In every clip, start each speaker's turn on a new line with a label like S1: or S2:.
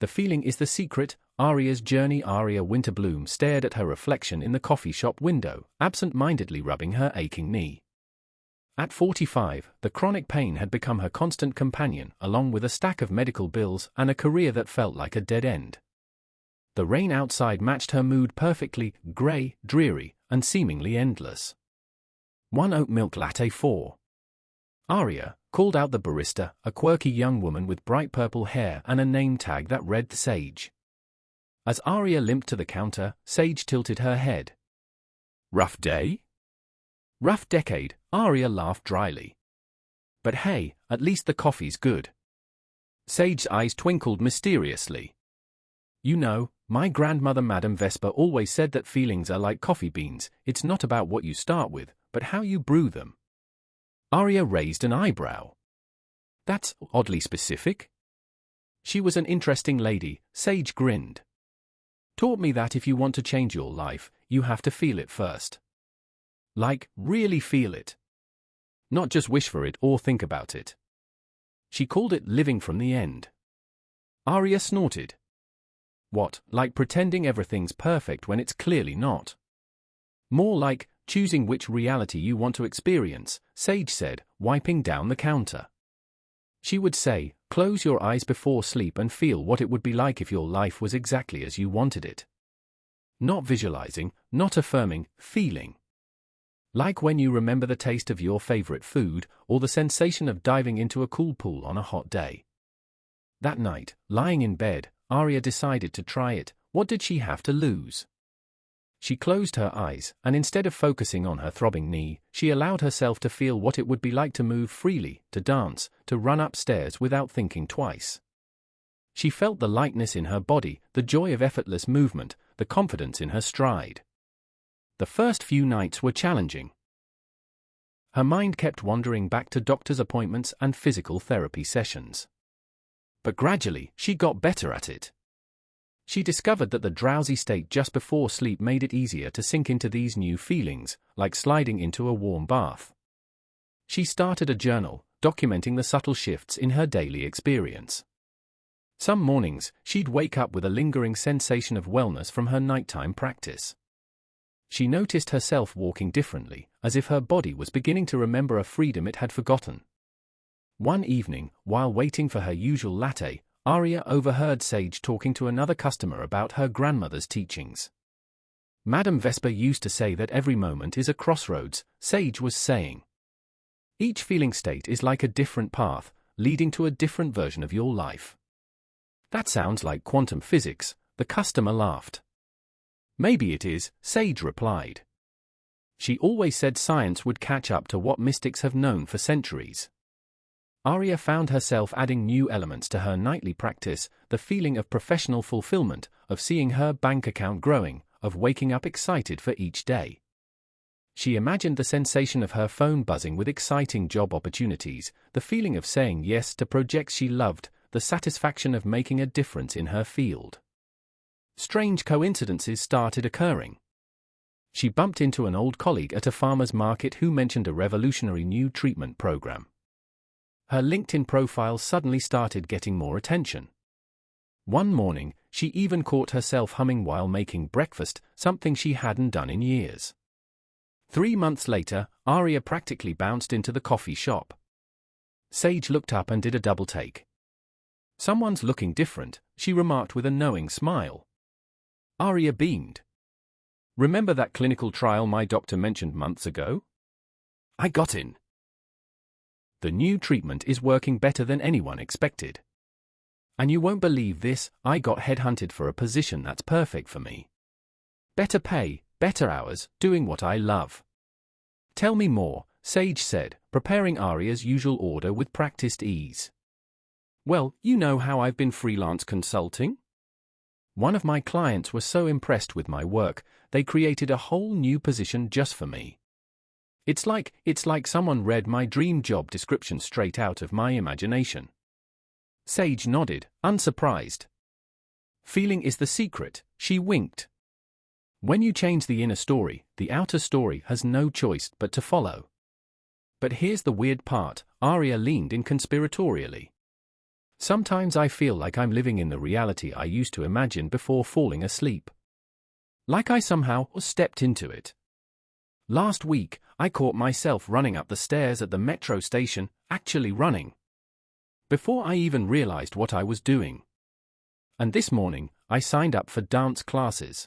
S1: The feeling is the secret. Aria's journey. Aria Winterbloom stared at her reflection in the coffee shop window, absent-mindedly rubbing her aching knee. At 45, the chronic pain had become her constant companion, along with a stack of medical bills and a career that felt like a dead end. The rain outside matched her mood perfectly, grey, dreary, and seemingly endless. 1 oat milk latte 4. Aria, called out the barista, a quirky young woman with bright purple hair and a name tag that read Sage. As Aria limped to the counter, Sage tilted her head. Rough day? Rough decade, Aria laughed dryly. But hey, at least the coffee's good. Sage's eyes twinkled mysteriously. You know, my grandmother Madame Vespa always said that feelings are like coffee beans, it's not about what you start with, but how you brew them. Aria raised an eyebrow. That's oddly specific. She was an interesting lady, Sage grinned. Taught me that if you want to change your life, you have to feel it first. Like, really feel it. Not just wish for it or think about it. She called it living from the end. Aria snorted. What, like pretending everything's perfect when it's clearly not? More like choosing which reality you want to experience, Sage said, wiping down the counter. She would say, close your eyes before sleep and feel what it would be like if your life was exactly as you wanted it. Not visualizing, not affirming, feeling. Like when you remember the taste of your favorite food, or the sensation of diving into a cool pool on a hot day. That night, lying in bed, Aria decided to try it. What did she have to lose? She closed her eyes, and instead of focusing on her throbbing knee, she allowed herself to feel what it would be like to move freely, to dance, to run upstairs without thinking twice. She felt the lightness in her body, the joy of effortless movement, the confidence in her stride. The first few nights were challenging. Her mind kept wandering back to doctor's appointments and physical therapy sessions. But gradually, she got better at it. She discovered that the drowsy state just before sleep made it easier to sink into these new feelings, like sliding into a warm bath. She started a journal, documenting the subtle shifts in her daily experience. Some mornings, she'd wake up with a lingering sensation of wellness from her nighttime practice. She noticed herself walking differently, as if her body was beginning to remember a freedom it had forgotten. One evening, while waiting for her usual latte, Aria overheard Sage talking to another customer about her grandmother's teachings. Madame Vespa used to say that every moment is a crossroads, Sage was saying. Each feeling state is like a different path, leading to a different version of your life. That sounds like quantum physics, the customer laughed. Maybe it is, Sage replied. She always said science would catch up to what mystics have known for centuries. Aria found herself adding new elements to her nightly practice, the feeling of professional fulfillment, of seeing her bank account growing, of waking up excited for each day. She imagined the sensation of her phone buzzing with exciting job opportunities, the feeling of saying yes to projects she loved, the satisfaction of making a difference in her field. Strange coincidences started occurring. She bumped into an old colleague at a farmer's market who mentioned a revolutionary new treatment program. Her LinkedIn profile suddenly started getting more attention. One morning, she even caught herself humming while making breakfast, something she hadn't done in years. 3 months later, Aria practically bounced into the coffee shop. Sage looked up and did a double take. Someone's looking different, she remarked with a knowing smile. Aria beamed. Remember that clinical trial my doctor mentioned months ago? I got in. The new treatment is working better than anyone expected. And you won't believe this, I got headhunted for a position that's perfect for me. Better pay, better hours, doing what I love. Tell me more, Sage said, preparing Aria's usual order with practiced ease. Well, you know how I've been freelance consulting? One of my clients was so impressed with my work, they created a whole new position just for me. It's like someone read my dream job description straight out of my imagination. Sage nodded, unsurprised. Feeling is the secret, she winked. When you change the inner story, the outer story has no choice but to follow. But here's the weird part, Aria leaned in conspiratorially. Sometimes I feel like I'm living in the reality I used to imagine before falling asleep. Like I somehow stepped into it. Last week, I caught myself running up the stairs at the metro station, actually running, before I even realized what I was doing. And this morning, I signed up for dance classes.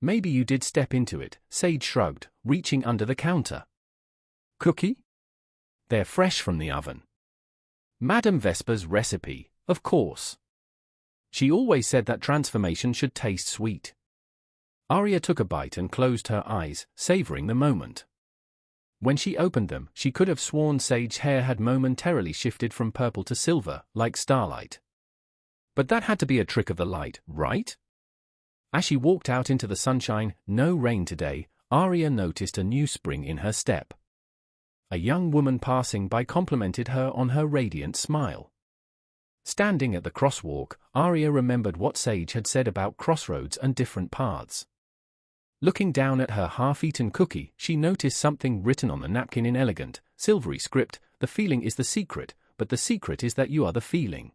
S1: Maybe you did step into it, Sage shrugged, reaching under the counter. Cookie? They're fresh from the oven. Madame Vesper's recipe, of course. She always said that transformation should taste sweet. Aria took a bite and closed her eyes, savoring the moment. When she opened them, she could have sworn Sage's hair had momentarily shifted from purple to silver, like starlight. But that had to be a trick of the light, right? As she walked out into the sunshine, no rain today, Aria noticed a new spring in her step. A young woman passing by complimented her on her radiant smile. Standing at the crosswalk, Aria remembered what Sage had said about crossroads and different paths. Looking down at her half-eaten cookie, she noticed something written on the napkin in elegant, silvery script. The feeling is the secret, but the secret is that you are the feeling.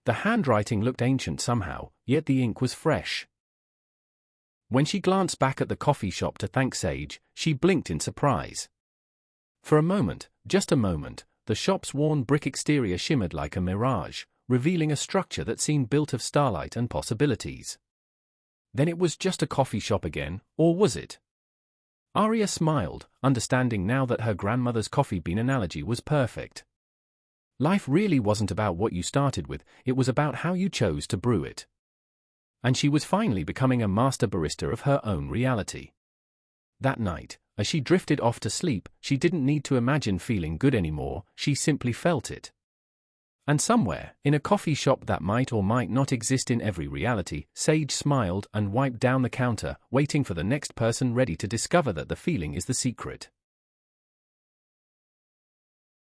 S1: The handwriting looked ancient somehow, yet the ink was fresh. When she glanced back at the coffee shop to thank Sage, she blinked in surprise. For a moment, just a moment, the shop's worn brick exterior shimmered like a mirage, revealing a structure that seemed built of starlight and possibilities. Then it was just a coffee shop again, or was it? Aria smiled, understanding now that her grandmother's coffee bean analogy was perfect. Life really wasn't about what you started with, it was about how you chose to brew it. And she was finally becoming a master barista of her own reality. That night, as she drifted off to sleep, she didn't need to imagine feeling good anymore, she simply felt it. And somewhere, in a coffee shop that might or might not exist in every reality, Sage smiled and wiped down the counter, waiting for the next person ready to discover that the feeling is the secret.